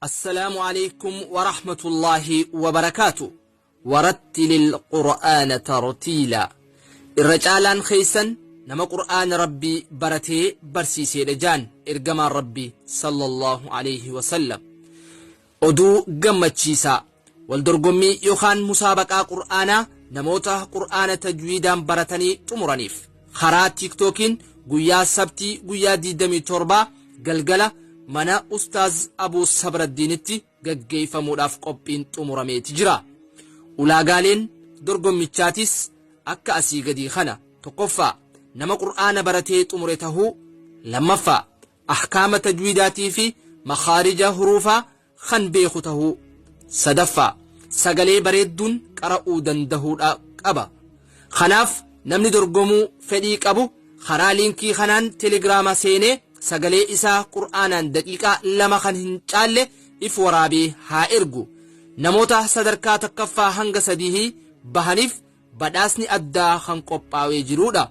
السلام عليكم ورحمة الله وبركاته. ورتل القرآن ترتيلا. الرجالان خيسا نما قرآن ربي برتي برسيسي لجان إرجمان ربي صلى الله عليه وسلم. أدو قمت شيسا والدرقمي يخان مسابقة قرآنا نموته قرآن تجويدا برتني تمرانيف خرات تيك توكين قويا سبتي قويا دي دمي توربا قلقلة mana ustaz Abu Sabraddiinitti gaggeeffamuudhaaf qophiin xumuramee jira. Ulaagaaleen dorgommichaatis akka asii gadii kana: tokkoffaa nama qur'aana baratee xumure tahuu, lammaffaa ahkaama tajwiidaatii fi makhaarija huruufaa kan beeku tahuu, sadaffaa sagalee bareedduun qara'uu dandahuudha qaba. Kanaaf namni dorgomuu fedhii qabu karaa liinkii kanaan telegiraama seenee sagalee isaa qur'aanaan daqiiqaa 2 kan hin caalle if waraabee haa ergu. Namoota sadarkaa takkaffaa hanga 3 bahaniif badhaasni addaa kan qophaa'ee jiruudha.